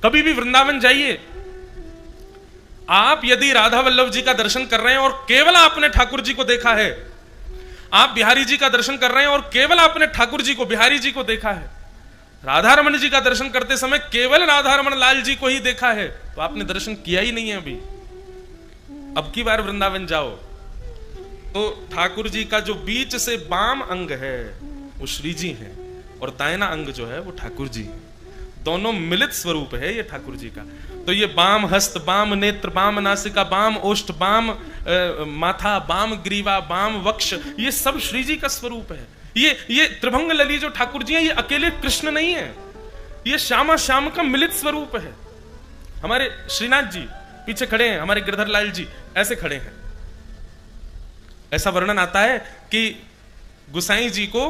कभी भी वृंदावन जाइए, आप यदि राधा वल्लभ जी का दर्शन कर रहे हैं और केवल आपने ठाकुर जी को देखा है, आप बिहारी जी का दर्शन कर रहे हैं और केवल आपने ठाकुर जी को, बिहारी जी को देखा है, राधा रमन जी का दर्शन करते समय केवल राधा रमन लाल जी को ही देखा है, तो आपने दर्शन किया ही नहीं है अभी। अब की बार वृंदावन जाओ तो ठाकुर जी का जो बीच से बाम अंग है वो श्री जी है, और दाहिना अंग जो है वो ठाकुर जी है। दोनों मिलित स्वरूप है ये ठाकुर जी का। तो ये बाम हस्त, बाम नेत्र, बाम नासिका, बाम ओष्ठ, बाम माथा, बाम ग्रीवा, बाम वक्ष, ये सब श्री जी का स्वरूप है। ये त्रिभंग लली जो ठाकुर जी हैं, ये अकेले कृष्ण नहीं है, ये श्यामा श्याम का मिलित स्वरूप है। हमारे श्रीनाथ जी पीछे खड़े हैं, हमारे गिरधर लाल जी ऐसे खड़े हैं। ऐसा वर्णन आता है कि गुसाई जी को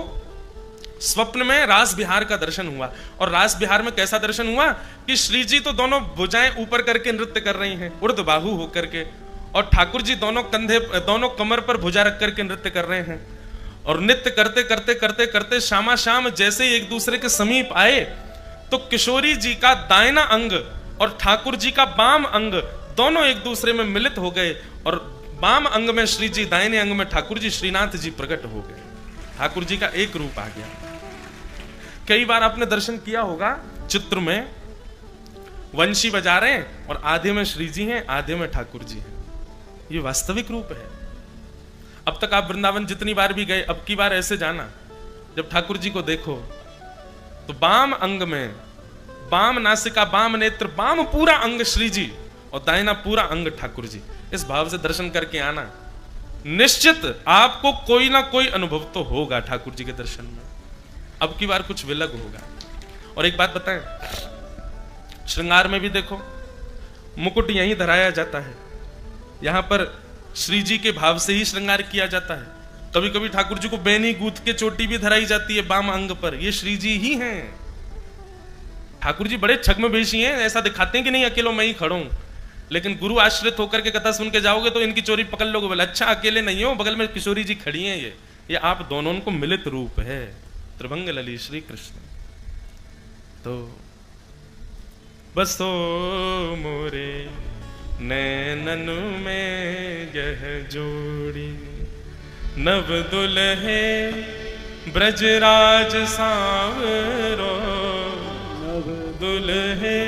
स्वप्न में रास बिहार का दर्शन हुआ, और रास बिहार में कैसा दर्शन हुआ कि श्री जी तो दोनों भुजाएं ऊपर करके नृत्य कर रही हैं, उर्ध बाहु होकर के, और ठाकुर जी दोनों कंधे, दोनों कमर पर भुजा रख करके नृत्य कर रहे हैं। और नृत्य करते करते करते करते श्यामा श्याम जैसे एक दूसरे के समीप आए तो किशोरी जी का दाहिना अंग और ठाकुर जी का बाम अंग दोनों एक दूसरे में मिलित हो गए, और बाम अंग में श्री जी, दाहिने अंग में ठाकुर जी, श्रीनाथ जी प्रकट हो गए। ठाकुर जी का एक रूप आ गया। कई बार आपने दर्शन किया होगा, चित्र में वंशी बजा रहे हैं और आधे में श्री जी हैं, आधे में ठाकुर जी हैं। ये वास्तविक रूप है। अब तक आप वृंदावन जितनी बार भी गए, अब की बार ऐसे जाना, जब ठाकुर जी को देखो तो बाम अंग में बाम नासिका, बाम नेत्र, बाम पूरा अंग श्री जी और दाहिना पूरा अंग ठाकुर जी। इस भाव से दर्शन करके आना, निश्चित आपको कोई ना कोई अनुभव तो होगा ठाकुर जी के दर्शन में। अब की बार कुछ विलग होगा। और एक बात बताएं, श्रृंगार में भी देखो, मुकुट यहीं धराया जाता है, यहां पर श्री जी के भाव से ही श्रृंगार किया जाता है। कभी कभी ठाकुर जी को बेनी गूंथ के चोटी भी धराई जाती है बाम अंग पर, ये श्री जी ही हैं। ठाकुर जी बड़े छद्मवेशी हैं, ऐसा दिखाते हैं कि नहीं अकेलो मैं ही खड़ा हूं, लेकिन गुरु आश्रित होकर के कथा सुन के जाओगे तो इनकी चोरी पकड़ लोगे, बोले अच्छा अकेले नहीं हो, बगल में किशोरी जी खड़ी हैं। ये आप दोनों को मिलित रूप है, त्रिभंग लली श्री कृष्ण। तो बसो मोरे नैनन में यह जोड़ी, नव दुल्हे ब्रजराज सांवरो, नव दुल्हे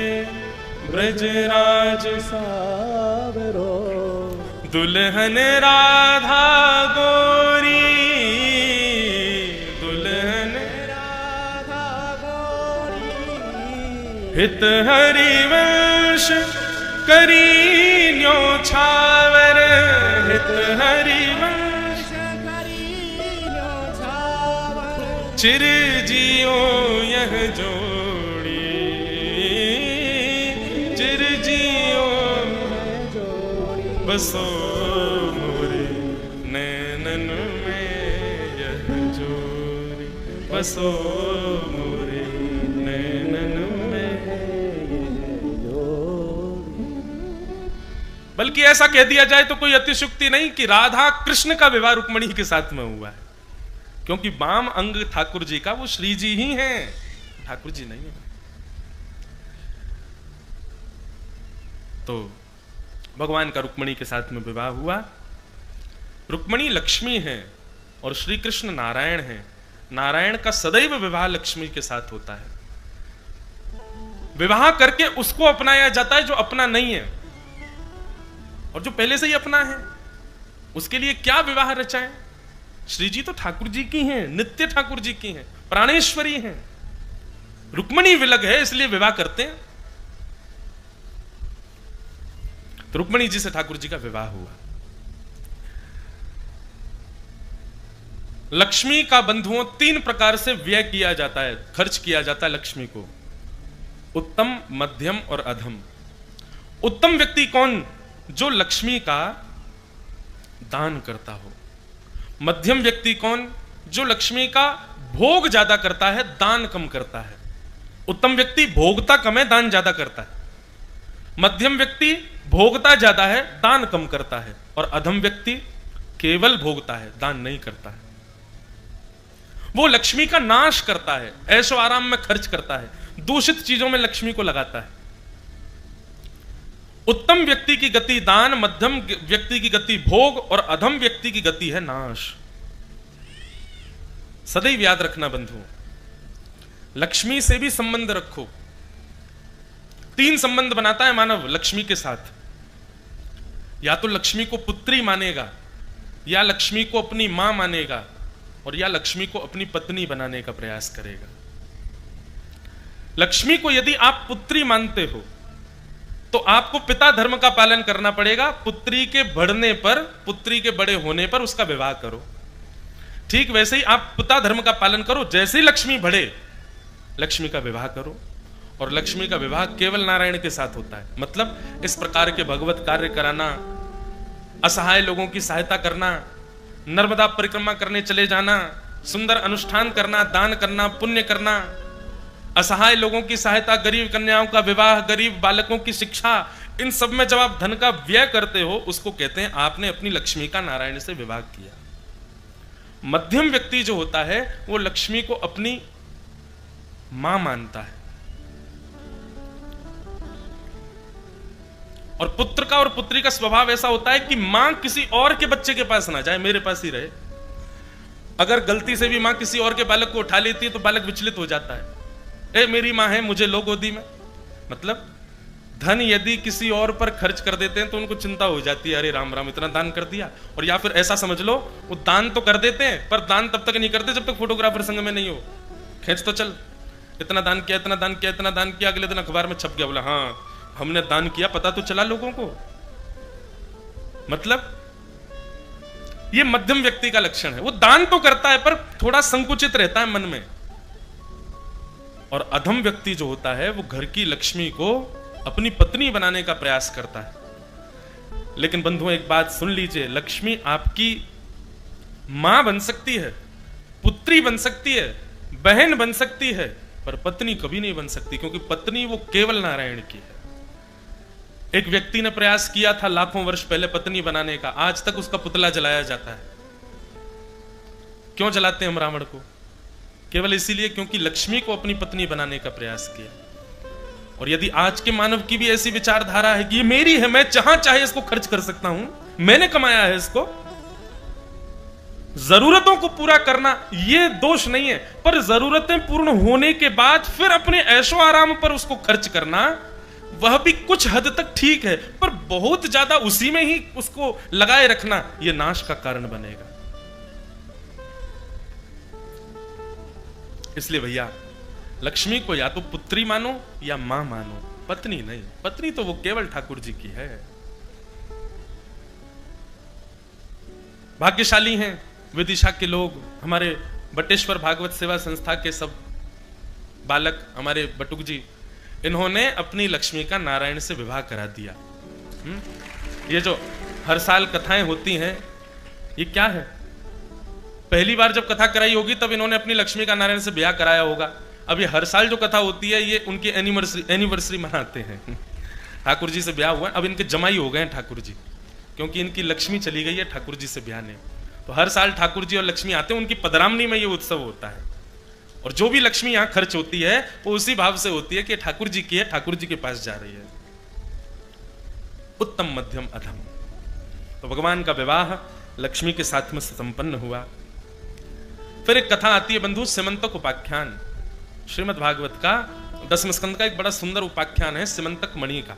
ब्रजराज सांवरो, दुल्हन राधा गोरी, दुल्हन राधा गोरी, हित हरिवंश करी न्योछावर, हित हरिवंश करी न्योछावर, चिर जियो यह जोड़ी, चिर जियो यह जोड़ी, बसो मोरे नैनन में यह जोड़ी, बसो मोरे नैनन में। बल्कि ऐसा कह दिया जाए तो कोई अतिशुक्ति नहीं कि राधा कृष्ण का विवाह रुक्मिणी के साथ में हुआ है, क्योंकि बाम अंग ठाकुर जी का वो श्री जी ही हैं, ठाकुर जी नहीं है। तो भगवान का रुक्मिणी के साथ में विवाह हुआ। रुक्मिणी लक्ष्मी है और श्री कृष्ण नारायण है। नारायण का सदैव विवाह लक्ष्मी के साथ होता है। विवाह करके उसको अपनाया जाता है जो अपना नहीं है, और जो पहले से ही अपना है उसके लिए क्या विवाह रचाएं। श्री जी तो ठाकुर जी की हैं, नित्य ठाकुर जी की हैं, प्राणेश्वरी हैं। रुक्मिणी विलग है इसलिए विवाह करते हैं। तो रुक्मिणी जी से ठाकुर जी का विवाह हुआ। लक्ष्मी का बंधुओं 3 प्रकार से व्यय किया जाता है, खर्च किया जाता है लक्ष्मी को, उत्तम, मध्यम और अधम। उत्तम व्यक्ति कौन? जो लक्ष्मी का दान करता हो। मध्यम व्यक्ति कौन? जो लक्ष्मी का भोग ज्यादा करता है, दान कम करता है। उत्तम व्यक्ति भोगता कम है, दान ज्यादा करता है। मध्यम व्यक्ति भोगता ज्यादा है, दान कम करता है। और अधम व्यक्ति केवल भोगता है, दान नहीं करता है। वो लक्ष्मी का नाश करता है, ऐशो आराम में खर्च करता है, दूषित चीजों में लक्ष्मी को लगाता है। उत्तम व्यक्ति की गति दान, मध्यम व्यक्ति की गति भोग और अधम व्यक्ति की गति है नाश। सदैव याद रखना बंधु, लक्ष्मी से भी संबंध रखो। 3 संबंध बनाता है मानव लक्ष्मी के साथ। या तो लक्ष्मी को पुत्री मानेगा, या लक्ष्मी को अपनी मां मानेगा, और या लक्ष्मी को अपनी पत्नी बनाने का प्रयास करेगा। लक्ष्मी को यदि आप पुत्री मानते हो तो आपको पिता धर्म का पालन करना पड़ेगा। पुत्री के बढ़ने पर, पुत्री के बड़े होने पर उसका विवाह करो। ठीक वैसे ही आप पिता धर्म का पालन करो। जैसे ही लक्ष्मी बढ़े, लक्ष्मी का विवाह करो। और लक्ष्मी का विवाह केवल नारायण के साथ होता है। मतलब इस प्रकार के भगवत कार्य कराना, असहाय लोगों की सहायता करना, नर्मदा परिक्रमा करने चले जाना, सुंदर अनुष्ठान करना, दान करना, पुण्य करना, असहाय लोगों की सहायता, गरीब कन्याओं का विवाह, गरीब बालकों की शिक्षा, इन सब में जब आप धन का व्यय करते हो, उसको कहते हैं आपने अपनी लक्ष्मी का नारायण से विवाह किया। मध्यम व्यक्ति जो होता है वो लक्ष्मी को अपनी मां मानता है। और पुत्र का और पुत्री का स्वभाव ऐसा होता है कि मां किसी और के बच्चे के पास ना जाए, मेरे पास ही रहे। अगर गलती से भी मां किसी और के बालक को उठा लेती है तो बालक विचलित हो जाता है। ए मेरी मां है, मुझे लो गोदी में। मतलब धन यदि किसी और पर खर्च कर देते हैं तो उनको चिंता हो जाती है, अरे राम राम इतना दान कर दिया। और या फिर ऐसा समझ लो, वो दान तो कर देते हैं पर दान तब तक नहीं करते जब तक फोटोग्राफर संग में नहीं हो। खींच तो चल, इतना दान किया, इतना दान किया, इतना दान किया। अगले दिन अखबार में छप गया, बोला हाँ हमने दान किया, पता तो चला लोगों को। मतलब ये मध्यम व्यक्ति का लक्षण है। वो दान तो करता है पर थोड़ा संकुचित रहता है मन में। और अधम व्यक्ति जो होता है वो घर की लक्ष्मी को अपनी पत्नी बनाने का प्रयास करता है। लेकिन बंधुओं एक बात सुन लीजिए, लक्ष्मी आपकी मां बन सकती है, पुत्री बन सकती है, बहन बन सकती है, पर पत्नी कभी नहीं बन सकती, क्योंकि पत्नी वो केवल नारायण की है। एक व्यक्ति ने प्रयास किया था लाखों वर्ष पहले पत्नी बनाने का, आज तक उसका पुतला जलाया जाता है। क्यों जलाते हैं हम रावण को? केवल इसीलिए क्योंकि लक्ष्मी को अपनी पत्नी बनाने का प्रयास किया। और यदि आज के मानव की भी ऐसी विचारधारा है कि ये मेरी है, मैं जहां चाहे इसको खर्च कर सकता हूं, मैंने कमाया है इसको, जरूरतों को पूरा करना ये दोष नहीं है, पर जरूरतें पूर्ण होने के बाद फिर अपने ऐशो आराम पर उसको खर्च करना, वह भी कुछ हद तक ठीक है, पर बहुत ज्यादा उसी में ही उसको लगाए रखना यह नाश का कारण बनेगा। इसलिए भैया लक्ष्मी को या तो पुत्री मानो या मां मानो, पत्नी नहीं। पत्नी तो वो केवल ठाकुर जी की है। भाग्यशाली हैं विदिशा के लोग, हमारे बटेश्वर भागवत सेवा संस्था के सब बालक, हमारे बटुक जी, इन्होंने अपनी लक्ष्मी का नारायण से विवाह करा दिया। ये जो हर साल कथाएं होती हैं, ये क्या है? पहली बार जब कथा कराई होगी तब इन्होंने अपनी लक्ष्मी का नारायण से ब्याह कराया होगा। अब ये हर साल जो कथा होती है ये उनकी एनिवर्सरी मनाते हैं। ठाकुर जी से ब्याह हुआ, अब इनके जमाई हो गए हैं ठाकुर जी, क्योंकि इनकी लक्ष्मी चली गई है ठाकुर जी से ब्याह ने। तो हर साल ठाकुर जी और लक्ष्मी आते हैं, उनकी पदरामनी में ये उत्सव होता है। और जो भी लक्ष्मी यहां खर्च होती है वो उसी भाव से होती है कि ठाकुर जी की है, ठाकुर जी के पास जा रही है। उत्तम मध्यम अधम। तो भगवान का विवाह लक्ष्मी के साथ में संपन्न हुआ। फिर एक कथा आती है बंधु, सिमंतक उपाख्यान, श्रीमद् भागवत का 10वें स्कंद का एक बड़ा सुंदर उपाख्यान है सिमंतक मणि का।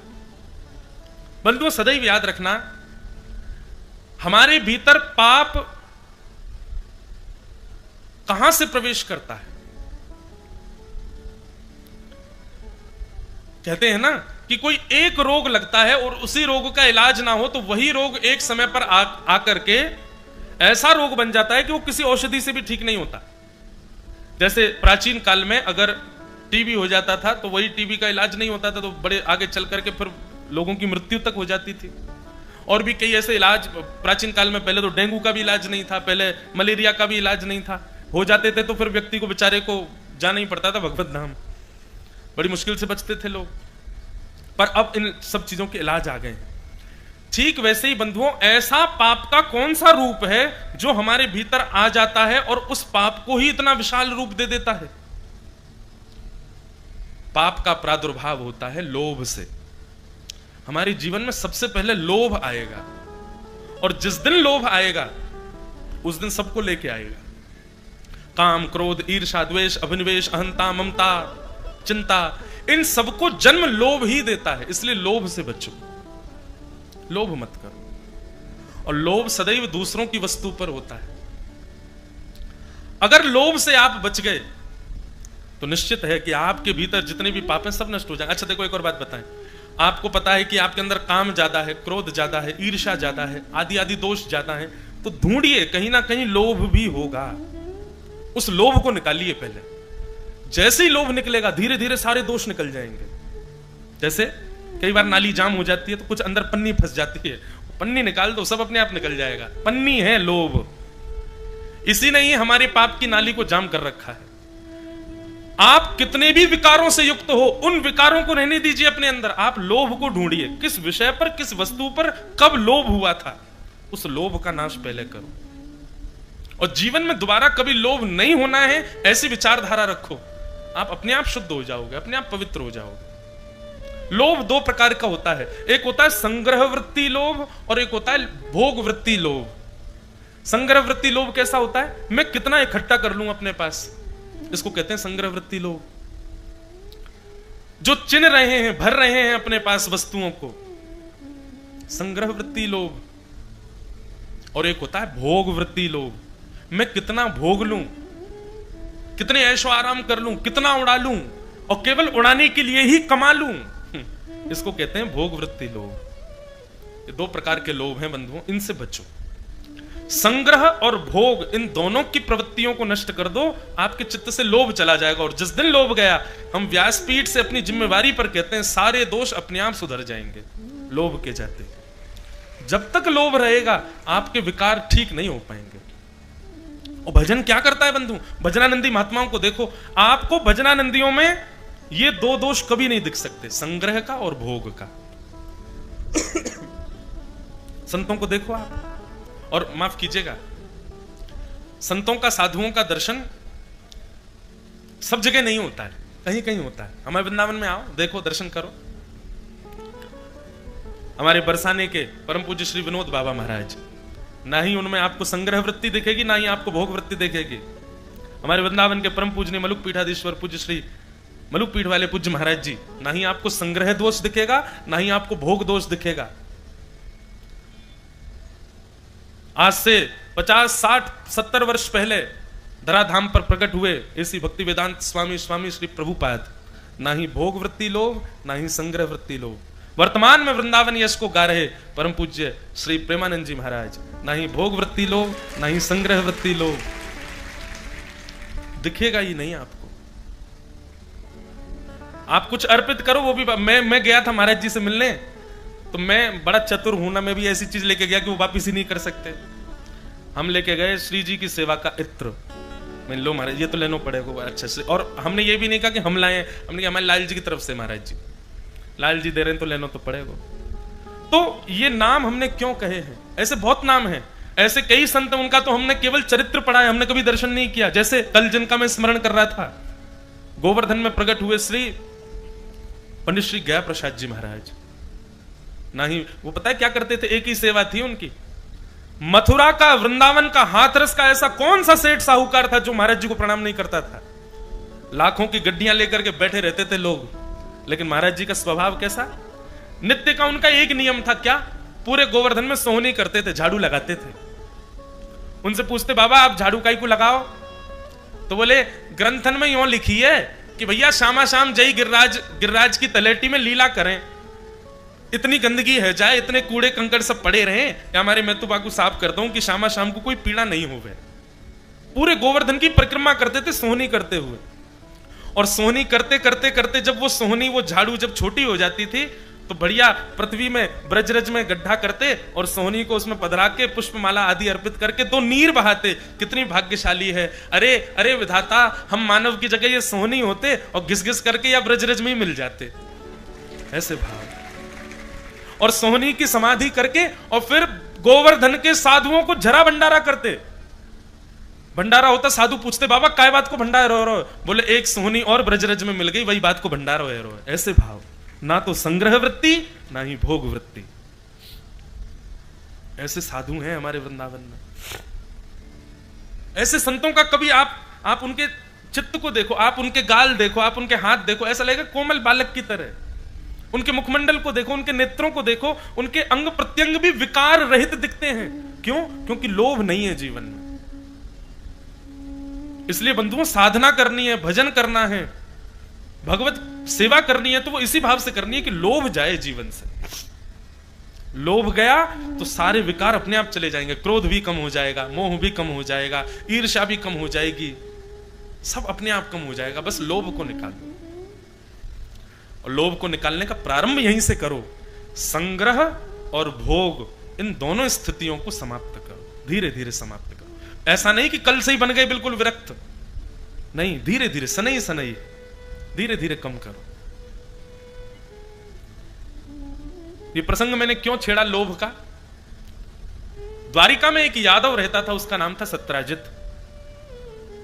बंधुओं सदैव याद रखना, हमारे भीतर पाप कहां से प्रवेश करता है? कहते हैं ना कि कोई एक रोग लगता है और उसी रोग का इलाज ना हो तो वही रोग एक समय पर आकर के ऐसा रोग बन जाता है कि वो किसी औषधि से भी ठीक नहीं होता। जैसे प्राचीन काल में अगर टीबी हो जाता था तो वही टीबी का इलाज नहीं होता था, तो बड़े आगे चल करके फिर लोगों की मृत्यु तक हो जाती थी। और भी कई ऐसे इलाज प्राचीन काल में, पहले तो डेंगू का भी इलाज नहीं था, पहले मलेरिया का भी इलाज नहीं था, हो जाते थे तो फिर व्यक्ति को बेचारे को जाना ही पड़ता था भगवत धाम, बड़ी मुश्किल से बचते थे लोग। पर अब इन सब चीजों के इलाज आ गए। ठीक वैसे ही बंधुओं, ऐसा पाप का कौन सा रूप है जो हमारे भीतर आ जाता है और उस पाप को ही इतना विशाल रूप दे देता है? पाप का प्रादुर्भाव होता है लोभ से। हमारे जीवन में सबसे पहले लोभ आएगा, और जिस दिन लोभ आएगा उस दिन सबको लेके आएगा। काम, क्रोध, ईर्ष्या, द्वेष, अभिनिवेश, अहंता, ममता, चिंता, इन सबको जन्म लोभ ही देता है। इसलिए लोभ से बचो, लोभ मत करो। और लोभ सदैव दूसरों की वस्तु पर होता है। अगर लोभ से आप बच गए तो निश्चित है कि आपके भीतर जितने भी पाप हैं सब नष्ट हो जाएंगे। अच्छा देखो, एक और बात बताएं, आपको पता है कि आपके अंदर काम ज्यादा है, क्रोध ज्यादा है, ईर्ष्या ज्यादा है, आदि आदि दोष ज्यादा है, तो ढूंढिए, कहीं ना कहीं लोभ भी होगा। उस लोभ को निकालिए पहले। जैसे ही लोभ निकलेगा धीरे धीरे सारे दोष निकल जाएंगे। जैसे कई बार नाली जाम हो जाती है तो कुछ अंदर पन्नी फंस जाती है, पन्नी निकाल दो, सब अपने आप निकल जाएगा। पन्नी है लोभ, इसी ने ही हमारे पाप की नाली को जाम कर रखा है। आप कितने भी विकारों से युक्त हो, उन विकारों को रहने दीजिए अपने अंदर। आप लोभ को ढूंढिए, किस विषय पर, किस वस्तु पर कब लोभ हुआ था, उस लोभ का नाश पहले करो। और जीवन में दोबारा कभी लोभ नहीं होना है, ऐसी विचारधारा रखो। आप अपने आप शुद्ध हो जाओगे, अपने आप पवित्र हो जाओगे। लोभ दो प्रकार का होता है, एक होता है संग्रह वृत्ति लोभ और एक होता है भोग वृत्ति लोभ। संग्रह वृत्ति लोभ कैसा होता है? मैं कितना इकट्ठा कर लूं अपने पास, इसको कहते हैं संग्रह वृत्ति लोभ। जो चिन रहे हैं, भर रहे हैं अपने पास वस्तुओं को, संग्रह वृत्ति लोभ। और एक होता है भोग वृत्ति लोभ, मैं कितना भोग लूं, कितने ऐशो आराम कर लूं, कितना उड़ा लूं और केवल उड़ाने के लिए ही कमा लूं, इसको कहते हैं भोग वृत्ति लोभ। ये दो प्रकार के लोभ हैं बंधुओं, इनसे बचो। संग्रह और भोग, इन दोनों की प्रवृत्तियों को नष्ट कर दो, आपके चित्त से लोभ चला जाएगा। और जिस दिन लोभ गया, हम व्यासपीठ से अपनी जिम्मेवारी पर कहते हैं सारे दोष अपने आप सुधर जाएंगे लोभ के जाते। जब तक लोभ रहेगा आपके विकार ठीक नहीं हो पाएंगे। और भजन क्या करता है बंधु? भजनानंदी महात्माओं को देखो, आपको भजनानंदियों में ये दो दोष कभी नहीं दिख सकते, संग्रह का और भोग का। संतों को देखो आप, और माफ कीजिएगा, संतों का, साधुओं का दर्शन सब जगह नहीं होता है, कहीं कहीं होता है। हमारे वृंदावन में आओ, देखो, दर्शन करो। हमारे बरसाने के परम पूज्य श्री विनोद बाबा महाराज, ना ही उनमें आपको संग्रह वृत्ति दिखेगी, ना ही आपको भोग वृत्ति दिखेगी। हमारे वृंदावन के परम पूज्य मलुक पीठाधीश्वर पूज्य श्री मलुक पीठ वाले पूज्य महाराज जी, ना ही आपको संग्रह दोष दिखेगा, ना ही आपको भोग दोष दिखेगा। आज से 50, 60, 70 वर्ष पहले धराधाम पर प्रकट हुए ऐसी भक्ति वेदांत स्वामी श्री प्रभुपाद, ना ही भोग वृत्ति लोभ, ना ही संग्रह वृत्ति लोभ। वर्तमान में वृंदावन यश को गा रहे परम पूज्य श्री प्रेमानंद जी महाराज, ना ही भोग वृत्ति लोभ, ना ही संग्रह वृत्ति लोभ। दिखेगा ही नहीं आपको। आप कुछ अर्पित करो, वो भी मैं गया था महाराज जी से मिलने, तो मैं बड़ा चतुर हूं ना, मैं भी ऐसी चीज लेके गया कि वो वापिस ही नहीं कर सकते। हम लेके गए श्री जी की सेवा का इत्र। मैं लो महाराज, ये तो लेना पड़ेगा अच्छे से। और हमने ये भी नहीं कहा कि हम लाए, हमने कहा हमारे लाल जी की तरफ से महाराज जी, लाल जी दे रहे हैं तो लेना तो पड़ेगा। तो ये नाम हमने क्यों कहे हैं? ऐसे बहुत नाम हैं, ऐसे कई संत, उनका तो हमने केवल चरित्र पढ़ा है, हमने कभी दर्शन नहीं किया। जैसे कल जिनका मैं स्मरण कर रहा था, गोवर्धन में प्रकट हुए श्री पंडित श्री गया प्रसाद जी महाराज। ना ही वो पता है क्या करते थे, एक ही सेवा थी उनकी, मथुरा का, वृंदावन का, हाथरस का ऐसा कौन सा सेठ साहूकार था जो महाराज जी को प्रणाम नहीं करता था? लाखों की गड्डियां लेकर के बैठे रहते थे लोग, लेकिन महाराज जी का स्वभाव कैसा? नित्य का उनका एक नियम था, क्या? पूरे गोवर्धन में सोहनी करते थे, झाड़ू लगाते थे। उनसे पूछते, बाबा आप झाड़ू काई को लगाओ? तो बोले, ग्रंथन में यूं लिखी है कि भैया शामा शाम जय गिरिराज की तलेटी में लीला करें। इतनी गंदगी है जाए, इतने कूड़े कंकड़ सब पड़े रहे, या हमारे मैं तो बाकू साफ करता हूं कि शामा शाम को कोई पीड़ा नहीं होवे। पूरे गोवर्धन की परिक्रमा करते थे सोहनी करते हुए। और सोहनी करते करते करते जब वो सोहनी, वो झाड़ू जब छोटी हो जाती थी, तो बढ़िया पृथ्वी में ब्रजरज में गड्ढा करते और सोहनी को उसमें पधरा के पुष्पमाला आदि अर्पित करके दो नीर बहाते। कितनी भाग्यशाली है, अरे अरे विधाता, हम मानव की जगह ये सोहनी होते और घिस घिस करके या ब्रजरज में ही मिल जाते। ऐसे भाव। और सोहनी की समाधि करके और फिर गोवर्धन के साधुओं को जरा भंडारा करते। भंडारा होता, साधु पूछते, बाबा काय बात को भंडारा रो? बोले, एक सोहनी और ब्रजरज में मिल गई, वही बात को भंडारा हो। ऐसे भाव। ना तो संग्रह वृत्ति ना ही भोग वृत्ति। ऐसे साधु हैं हमारे वृंदावन में। ऐसे संतों का कभी आप उनके चित्त को देखो, आप उनके गाल देखो, आप उनके हाथ देखो, ऐसा लगेगा कोमल बालक की तरह। उनके मुखमंडल को देखो, उनके नेत्रों को देखो, उनके अंग प्रत्यंग भी विकार रहित दिखते हैं। क्यों? क्योंकि लोभ नहीं है जीवन में। इसलिए बंधुओं, साधना करनी है, भजन करना है, भगवत सेवा करनी है, तो वो इसी भाव से करनी है कि लोभ जाए जीवन से। लोभ गया तो सारे विकार अपने आप चले जाएंगे। क्रोध भी कम हो जाएगा, मोह भी कम हो जाएगा, ईर्ष्या भी कम हो जाएगी, सब अपने आप कम हो जाएगा। बस लोभ को निकाल दो, और लोभ को निकालने का प्रारंभ यहीं से करो। संग्रह और भोग, इन दोनों स्थितियों को समाप्त करो, धीरे धीरे समाप्त करो। ऐसा नहीं कि कल से ही बन गए बिल्कुल विरक्त, नहीं, धीरे धीरे, सनई सनई, धीरे धीरे कम करो। ये प्रसंग मैंने क्यों छेड़ा लोभ का? द्वारिका में एक यादव रहता था, उसका नाम था सत्राजित।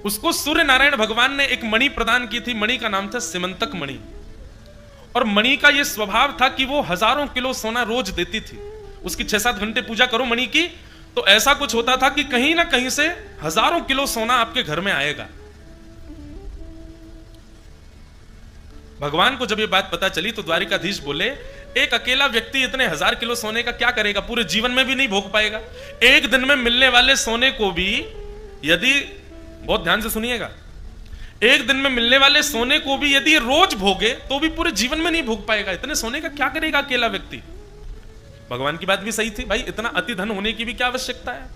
उसको सूर्य नारायण भगवान ने एक मणि प्रदान की थी। मणि का नाम था सिमंतक मणि। और मणि का यह स्वभाव था कि वो हजारों किलो सोना रोज देती थी। उसकी 6-7 घंटे पूजा करो मणि की, तो ऐसा कुछ होता था कि कहीं ना कहीं से हजारों किलो सोना आपके घर में आएगा। भगवान को जब ये बात पता चली तो द्वारिकाधीश बोले, एक अकेला व्यक्ति इतने 1000 किलो सोने का क्या करेगा? पूरे जीवन में भी नहीं भोग पाएगा। एक दिन में मिलने वाले सोने को भी यदि, बहुत ध्यान से सुनिएगा, एक दिन में मिलने वाले सोने को भी यदि रोज भोगे तो भी पूरे जीवन में नहीं भोग पाएगा। इतने सोने का क्या करेगा अकेला व्यक्ति? भगवान की बात भी सही थी, भाई इतना अति धन होने की भी क्या आवश्यकता है?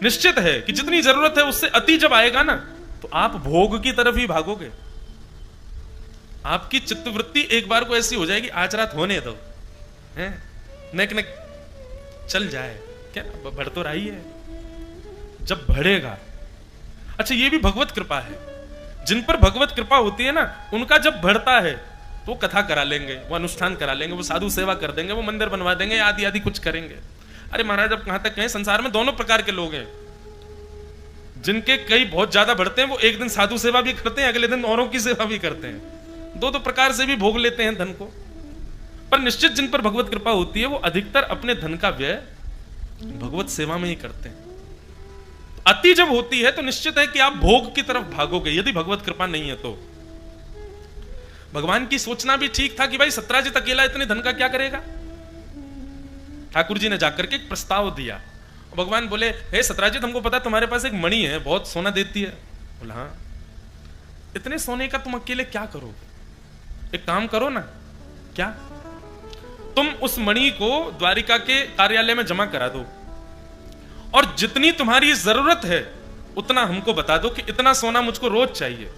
निश्चित है कि जितनी जरूरत है उससे अति जब आएगा ना, तो आप भोग की तरफ ही भागोगे। आपकी चित्तवृत्ति एक बार को ऐसी हो जाएगी, आज रात होने दो, नेक नेक चल जाए, क्या बढ़ तो रही है, जब बढ़ेगा। अच्छा, ये भी भगवत कृपा है। जिन पर भगवत कृपा होती है ना, उनका जब बढ़ता है तो कथा करा लेंगे, वो अनुष्ठान करा लेंगे, वो साधु सेवा कर देंगे, वो मंदिर बनवा देंगे, आदि आदि कुछ करेंगे। अरे महाराज, अब कहां तक कहें, संसार में दोनों प्रकार के लोग हैं। जिनके कई बहुत ज्यादा बढ़ते हैं, वो एक दिन साधु सेवा भी करते हैं, अगले दिन औरों की सेवा भी करते हैं। दो प्रकार से भी भोग लेते हैं धन को। पर निश्चित जिन पर भगवत कृपा होती है, वो अधिकतर अपने धन का व्यय भगवत सेवा में ही करते हैं। अति जब होती है तो निश्चित है कि आप भोग की तरफ भागोगे, यदि भगवत कृपा नहीं है तो। भगवान की सोचना भी ठीक था कि भाई सत्राजित अकेला इतने धन का क्या करेगा। ठाकुर जी ने जाकर के एक प्रस्ताव दिया। भगवान बोले, हे सत्राजित, हमको पता तुम्हारे पास एक मणि है, बहुत सोना देती है। बोला, हाँ, इतने सोने का तुम अकेले क्या करोगे? एक काम करो ना, क्या? तुम उस मणि को द्वारिका के कार्यालय में जमा करा दो, और जितनी तुम्हारी जरूरत है उतना हमको बता दो कि इतना सोना मुझको रोज चाहिए,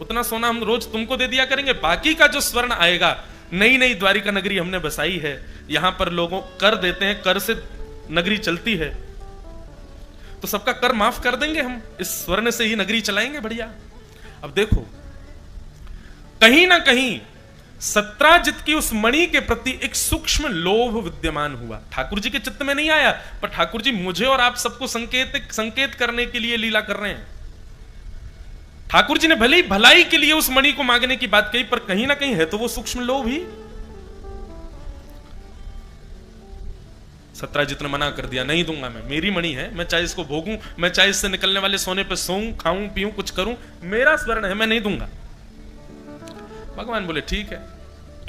उतना सोना हम रोज तुमको दे दिया करेंगे। बाकी का जो स्वर्ण आएगा, नई नई द्वारिका नगरी हमने बसाई है, यहां पर लोगों कर देते हैं, कर से नगरी चलती है, तो सबका कर माफ कर देंगे हम, इस स्वर्ण से ही नगरी चलाएंगे बढ़िया। अब देखो, कहीं ना कहीं सत्राजित की उस मणि के प्रति एक सूक्ष्म लोभ विद्यमान हुआ। ठाकुर जी के चित्त में नहीं आया, पर ठाकुर जी मुझे और आप सबको संकेत करने के लिए लीला कर रहे हैं। ठाकुर जी ने भले ही भलाई के लिए उस मणि को मांगने की बात कही, पर कहीं ना कहीं है तो वो सूक्ष्म लोभ ही। सत्राजित ने मना कर दिया, नहीं दूंगा मैं, मेरी मणि है, मैं चाहे इसको भोगूं, मैं चाहे इससे निकलने वाले सोने पे सोऊं, खाऊं, पीऊं, कुछ करूं, मेरा स्वर्ण है, मैं नहीं दूंगा। भगवान बोले, ठीक है,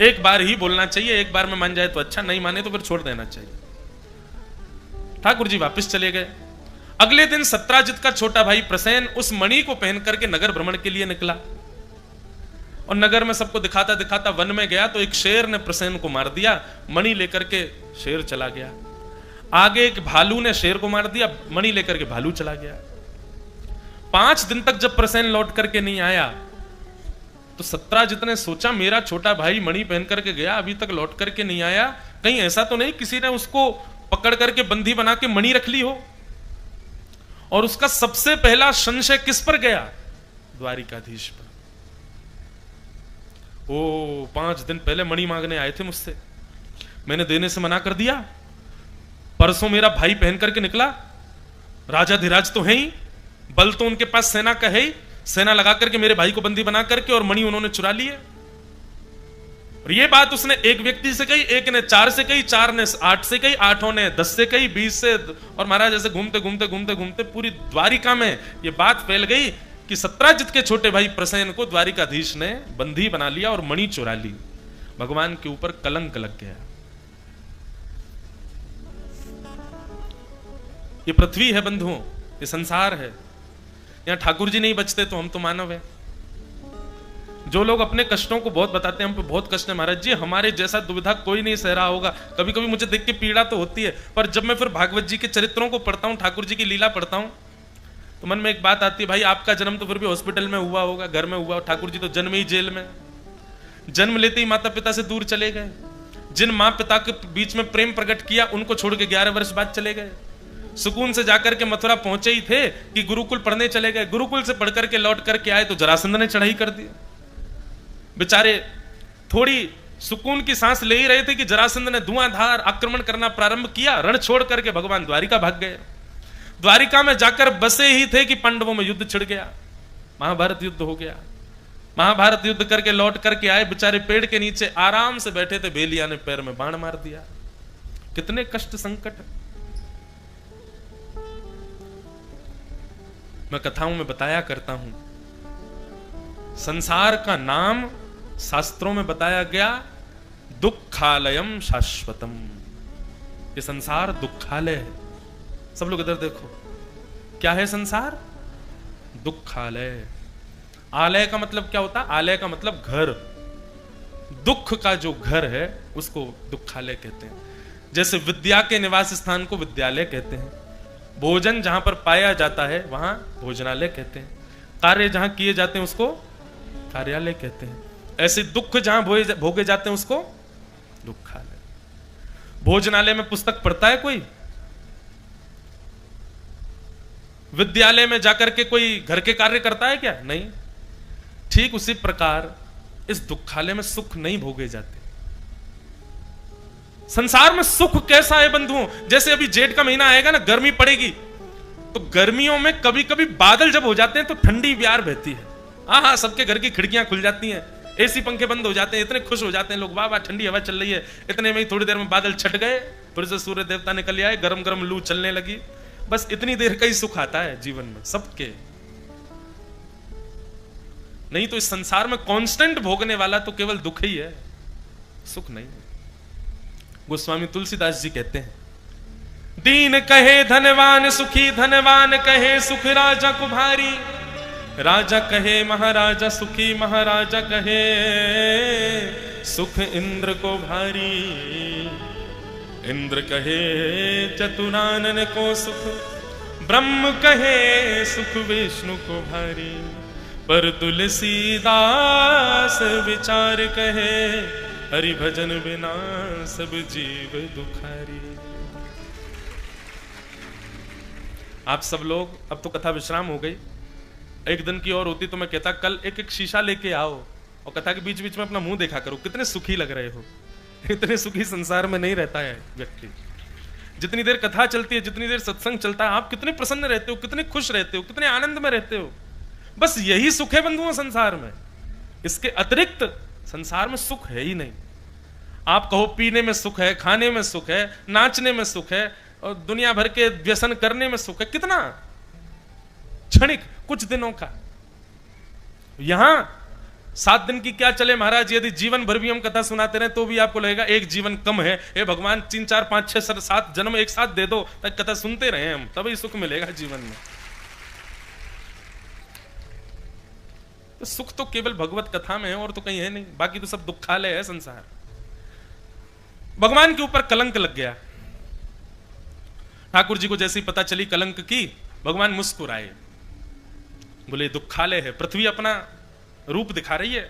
एक बार ही बोलना चाहिए, एक बार में मान जाए तो अच्छा, नहीं माने तो फिर छोड़ देना चाहिए। ठाकुर जी वापस चले गए। अगले दिन सत्राजित का छोटा भाई प्रसेन उस मणि को पहन करके नगर भ्रमण के लिए निकला, और नगर में सबको दिखाता दिखाता वन में गया तो एक शेर ने प्रसेन को मार दिया। मणि लेकर के शेर चला गया। आगे एक भालू ने शेर को मार दिया, मणि लेकर के भालू चला गया। 5 दिन तक जब प्रसेन लौट करके नहीं आया तो सत्राजित ने सोचा, मेरा छोटा भाई मणि पहन करके गया, अभी तक लौट करके नहीं आया, कहीं ऐसा तो नहीं किसी ने उसको पकड़ करके बंदी बना के मणि रख ली हो। और उसका सबसे पहला संशय किस पर गया? द्वारिकाधीश पर। ओ, 5 दिन पहले मणि मांगने आए थे मुझसे, मैंने देने से मना कर दिया। परसों मेरा भाई पहन करके निकला, राजाधिराज तो है ही, बल तो उनके पास सेना का है ही, सेना लगा करके मेरे भाई को बंदी बना करके और मणि उन्होंने चुरा लिए। और ये बात उसने एक व्यक्ति से कही, एक ने 4 से कही, 4 ने 8 से कही, 8 ने 10 से कही, 20 से, और महाराज ऐसे घूमते घूमते घूमते घूमते पूरी द्वारिका में ये बात फैल गई कि सत्राजित के छोटे भाई प्रसेन को द्वारिकाधीश ने बंदी बना लिया और मणि चुरा ली। भगवान के ऊपर कलंक लग गया। ये पृथ्वी है बंधुओं, ये संसार है। यहां ठाकुर जी नहीं बचते तो हम तो मानव है। जो लोग अपने कष्टों को बहुत बताते हैं, हम पे बहुत कष्ट है महाराज जी, हमारे जैसा दुविधा कोई नहीं सह रहा होगा। कभी कभी मुझे देख के पीड़ा तो होती है, पर जब मैं फिर भागवत जी के चरित्रों को पढ़ता हूं, ठाकुर जी की लीला पढ़ता हूं, तो मन में एक बात आती है, भाई आपका जन्म तो फिर भी हॉस्पिटल में हुआ होगा, घर में हुआ। ठाकुर जी तो जन्म ही जेल में, जन्म लेते ही माता पिता से दूर चले गए। जिन माँ पिता के बीच में प्रेम प्रकट किया उनको छोड़ के 11 वर्ष बाद चले गए। सुकून से जाकर के मथुरा पहुंचे ही थे कि गुरुकुल पढ़ने चले गए। गुरुकुल से पढ़ करके लौट करके आए तो जरासंध ने चढ़ाई कर दी। बेचारे थोड़ी सुकून की सांस ले ही रहे थे कि जरासंध ने धुआंधार आक्रमण करना प्रारंभ किया। रण छोड़ करके भगवान द्वारिका भाग गए। द्वारिका में जाकर बसे ही थे कि पांडवों में युद्ध छिड़ गया, महाभारत युद्ध हो गया। महाभारत युद्ध करके लौट करके आए, बेचारे पेड़ के नीचे आराम से बैठे थे, बेलिया ने पैर में बाण मार दिया। कितने कष्ट संकट। मैं कथाओं में बताया करता हूं, संसार का नाम शास्त्रों में बताया गया दुखालयम शाश्वतम। ये संसार दुखालय है। सब लोग इधर देखो, क्या है संसार? दुखालय। आलय का मतलब क्या होता है? आलय का मतलब घर। दुख का जो घर है उसको दुखालय कहते हैं। जैसे विद्या के निवास स्थान को विद्यालय कहते हैं, भोजन जहां पर पाया जाता है वहां भोजनालय कहते हैं, कार्य जहां किए जाते हैं उसको कार्यालय कहते हैं। ऐसे दुख जहां भोगे जाते हैं उसको दुखालय। भोजनालय में पुस्तक पढ़ता है कोई? विद्यालय में जाकर के कोई घर के कार्य करता है क्या? नहीं। ठीक उसी प्रकार इस दुखालय में सुख नहीं भोगे जाते। संसार में सुख कैसा है बंधुओं? जैसे अभी जेठ का महीना आएगा ना, गर्मी पड़ेगी, तो गर्मियों में कभी कभी बादल जब हो जाते हैं तो ठंडी ब्यार बहती है। हाँ, सबके घर की खिड़कियां खुल जाती हैं, एसी पंखे बंद हो जाते हैं, इतने खुश हो जाते हैं लोग, वाह वाह ठंडी हवा चल रही है। इतने में ही थोड़ी देर में बादल छट गए, फिर से सूर्य देवता निकल आए, गरम गरम लू चलने लगी। बस इतनी देर का ही सुख आता है जीवन में सबके। नहीं तो इस संसार में कांस्टेंट भोगने वाला तो केवल दुख ही है, सुख नहीं है। गोस्वामी तुलसीदास जी कहते हैं, दीन कहे धनवान सुखी, धनवान कहे सुख राजा को भारी, राजा कहे महाराजा सुखी, महाराजा कहे सुख इंद्र को भारी, इंद्र कहे चतुरानन को सुख, ब्रह्म कहे सुख विष्णु को भारी, पर तुलसीदास विचार कहे हरि भजन बिना सब जीव दुखारी। आप सब लोग, अब तो कथा विश्राम हो गई, एक दिन की और होती तो मैं कहता कल एक एक शीशा लेके आओ और कथा के बीच बीच में अपना मुंह देखा करो, कितने सुखी लग रहे हो। इतने सुखी संसार में नहीं रहता है व्यक्ति। जितनी देर कथा चलती है, जितनी देर सत्संग चलता है, आप कितने प्रसन्न रहते हो, कितने खुश रहते हो, कितने आनंद में रहते हो। बस यही सुख है बंधुओं संसार में। इसके अतिरिक्त संसार में सुख है ही नहीं। आप कहो पीने में सुख है, खाने में सुख है, नाचने में सुख है, और दुनिया भर के व्यसन करने में सुख है। कितना क्षणिक, कुछ दिनों का। यहां 7 दिन की क्या चले महाराज, यदि जीवन भर भी हम कथा सुनाते रहे तो भी आपको लगेगा एक जीवन कम है। हे भगवान 3 4 5 6 7 जन्म एक साथ दे दो ताकि कथा सुनते रहे हम, तभी सुख मिलेगा जीवन में। तो सुख तो केवल भगवत कथा में है और तो कहीं है नहीं, बाकी तो सब दुखालय है संसार। भगवान के ऊपर कलंक लग गया। ठाकुर जी को जैसे ही पता चली कलंक की, भगवान मुस्कुराए, बोले दुखालय है, पृथ्वी अपना रूप दिखा रही है,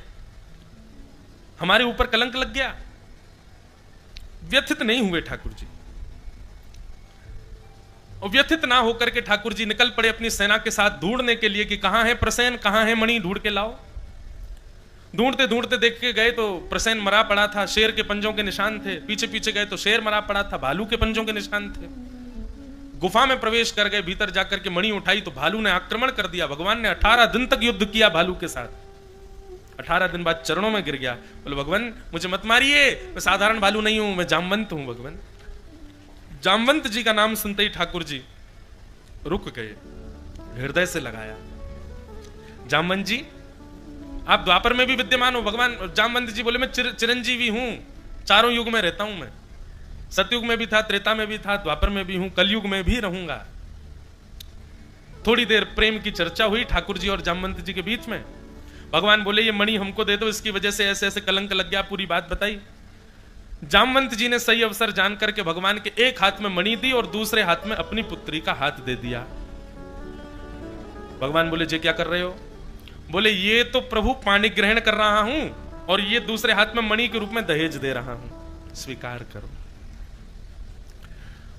हमारे ऊपर कलंक लग गया। व्यथित नहीं हुए ठाकुर जी, और व्यथित ना होकर के ठाकुर जी निकल पड़े अपनी सेना के साथ ढूंढने के लिए कि कहां है प्रसेन, कहां है मणि, ढूंढ के लाओ। ढूंढते ढूंढते देख के गए तो प्रसेन मरा पड़ा था, शेर के पंजों के निशान थे। पीछे पीछे गए तो शेर मरा पड़ा था, भालू के पंजों के निशान थे। गुफा में प्रवेश कर गए, भीतर जाकर के मणि उठाई तो भालू ने आक्रमण कर दिया। भगवान ने 18 दिन तक युद्ध किया भालू के साथ। 18 दिन बाद चरणों में गिर गया, बोले भगवान मुझे मत मारिए, मैं साधारण भालू नहीं हूं, मैं जामवंत हूं भगवान। जामवंत जी का नाम सुनते ही ठाकुर जी रुक गए, हृदय से लगाया। जामवंत जी आप द्वापर में भी विद्यमान हो भगवान। जामवंत जी बोले मैं चिरंजीवी हूं, चारों युग में रहता हूं मैं, सतयुग में भी था, त्रेता में भी था, द्वापर में भी हूं, कलयुग में भी रहूंगा। थोड़ी देर प्रेम की चर्चा हुई ठाकुर जी और जामवंत जी के बीच में। भगवान बोले ये मणि हमको दे दो, इसकी वजह से ऐसे ऐसे कलंक लग गया, पूरी बात बताई। जामवंत जी ने सही अवसर जान करके भगवान के एक हाथ में मणि दी और दूसरे हाथ में अपनी पुत्री का हाथ दे दिया। भगवान बोले जे क्या कर रहे हो? बोले ये तो प्रभु पानी ग्रहण कर रहा हूं और ये दूसरे हाथ में मणि के रूप में दहेज दे रहा हूं, स्वीकार करो।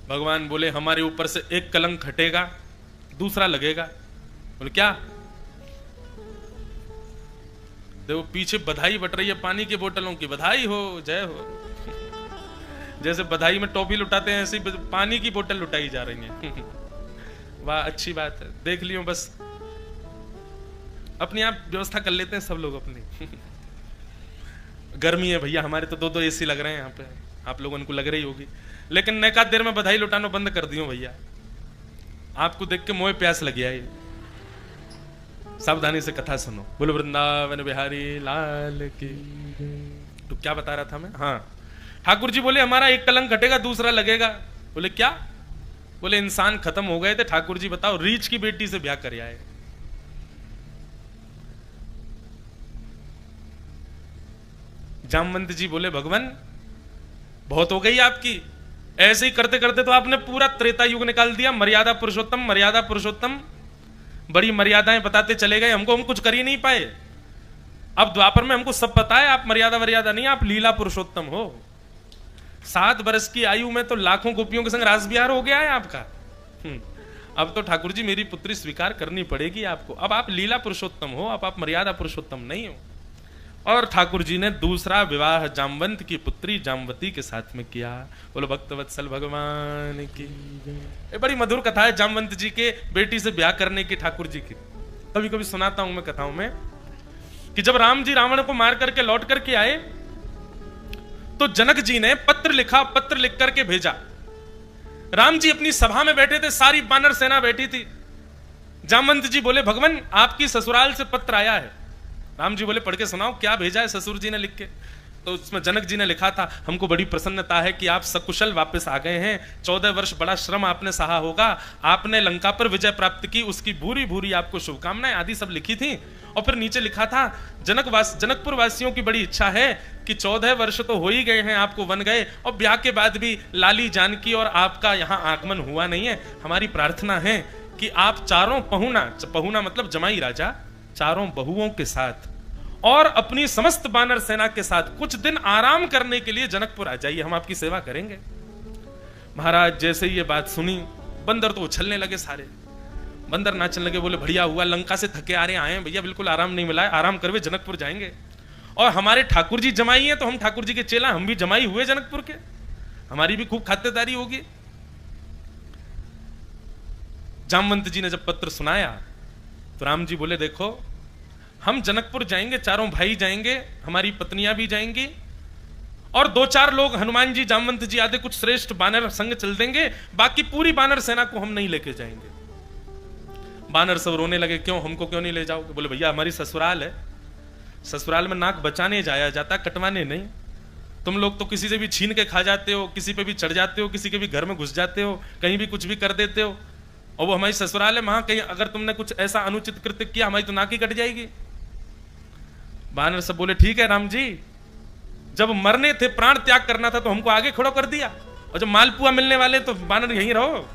भगवान बोले हमारे ऊपर से एक कलंक हटेगा, दूसरा लगेगा। बोले क्या? देखो पीछे बधाई बट रही है, पानी की बोतलों की बधाई हो, जय हो। जैसे बधाई में टॉफी लुटाते हैं ऐसी पानी की बोतल लुटाई जा रही है। वाह अच्छी बात है, देख लियो बस, अपनी आप व्यवस्था कर लेते हैं सब लोग अपनी। गर्मी है भैया, हमारे तो 2-2 एसी लग रहे हैं यहाँ पे, आप लोगों को लग रही होगी, लेकिन नैका देर में बधाई लुटाना बंद कर दियो भैया, आपको देख के मोह प्यास लग गया है। सावधानी से कथा सुनो। बोलो वृंदावन बिहारी लाल की। तो क्या बता रहा था मैं? हाँ, ठाकुर जी बोले हमारा एक कलंक घटेगा, दूसरा लगेगा। बोले क्या? बोले इंसान खत्म हो गए थे, ठाकुर जी बताओ रीछ की बेटी से ब्याह कर आए। जामवंत जी बोले भगवान बहुत हो गई आपकी, ऐसे ही करते करते तो आपने पूरा त्रेता युग निकाल दिया। मर्यादा पुरुषोत्तम, मर्यादा पुरुषोत्तम, बड़ी मर्यादाएं बताते चले गए, हमको हम कुछ कर ही नहीं पाए। अब द्वापर में हमको सब पता है, आप मर्यादा मर्यादा नहीं, आप लीला पुरुषोत्तम हो। 7 वर्ष की आयु में तो लाखों गोपियों के संग रास विहार हो गया है आपका। अब तो ठाकुर जी मेरी पुत्री स्वीकार करनी पड़ेगी आपको, अब आप लीला पुरुषोत्तम हो, अब आप मर्यादा पुरुषोत्तम नहीं हो। और ठाकुर जी ने दूसरा विवाह जामवंत की पुत्री जामवती के साथ में किया। बोलो भक्तवत्सल भगवान की। ये बड़ी मधुर कथा है जामवंत जी के बेटी से ब्याह करने की, ठाकुर जी की। कभी कभी सुनाता हूं मैं कथाओं में कि जब राम जी रावण को मार करके लौट करके आए तो जनक जी ने पत्र लिखा, पत्र लिख करके भेजा। राम जी अपनी सभा में बैठे थे, सारी बानर सेना बैठी थी। जामवंत जी बोले भगवान आपकी ससुराल से पत्र आया है। राम जी बोले पढ़ के सुनाओ, क्या भेजा है ससुर जी ने लिख के? तो उसमें जनक जी ने लिखा था हमको बड़ी प्रसन्नता है कि आप सकुशल वापस आ गए हैं, 14 वर्ष बड़ा श्रम आपने सहा होगा, आपने लंका पर विजय प्राप्त की, उसकी भूरी भूरी आपको शुभकामनाएं आदि सब लिखी थी। और फिर नीचे लिखा था जनकपुर वासियों की बड़ी इच्छा है कि 14 वर्ष तो हो ही गए हैं, आपको वन गए और ब्याह के बाद भी लाली जानकी और आपका यहाँ आगमन हुआ नहीं है। हमारी प्रार्थना है कि आप चारों पहुना मतलब जमाई राजा, चारों बहुओं के साथ और अपनी समस्त बानर सेना के साथ कुछ दिन आराम करने के लिए जनकपुर आ जाइए, हम आपकी सेवा करेंगे। महाराज जैसे ये बात सुनी, बंदर तो उछलने लगे, सारे बंदर नाचने लगे। बोले बढ़िया हुआ, लंका से थके आ रहे आए भैया, बिल्कुल आराम नहीं मिला है, आराम करवे जनकपुर जाएंगे। और हमारे ठाकुर जी जमाई हैं तो हम ठाकुर जी के चेला, हम भी जमाई हुए जनकपुर के, हमारी भी खूब खातिरदारी होगी। जामवंत जी ने जब पत्र सुनाया तो राम जी बोले देखो हम जनकपुर जाएंगे, चारों भाई जाएंगे, हमारी पत्नियां भी जाएंगी और 2-4 लोग हनुमान जी, जामवंत जी आदि कुछ श्रेष्ठ बानर संग चल देंगे, बाकी पूरी बानर सेना को हम नहीं लेके जाएंगे। बानर सब रोने लगे, क्यों, हमको क्यों नहीं ले जाओगे? बोले भैया हमारी ससुराल है, ससुराल में नाक बचाने जाया जाता, कटवाने नहीं। तुम लोग तो किसी से भी छीन के खा जाते हो, किसी पे भी चढ़ जाते हो, किसी के भी घर में घुस जाते हो, कहीं भी कुछ भी कर देते हो, और वो हमारी ससुराल है, वहां कहीं अगर तुमने कुछ ऐसा अनुचित कृत्य किया हमारी तो नाक ही कट जाएगी। बानर सब बोले ठीक है राम जी, जब मरने थे, प्राण त्याग करना था तो हमको आगे खड़ो कर दिया, और जब मालपुआ मिलने वाले तो बानर यहीं रहो।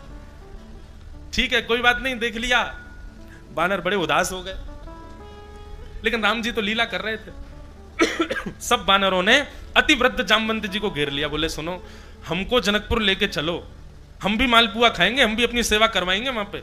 ठीक है कोई बात नहीं, देख लिया। बानर बड़े उदास हो गए, लेकिन राम जी तो लीला कर रहे थे। सब बानरों ने अतिवृद्ध जामवंत जी को घेर लिया, बोले सुनो हमको जनकपुर लेके चलो, हम भी मालपुआ खाएंगे, हम भी अपनी सेवा करवाएंगे वहां पे।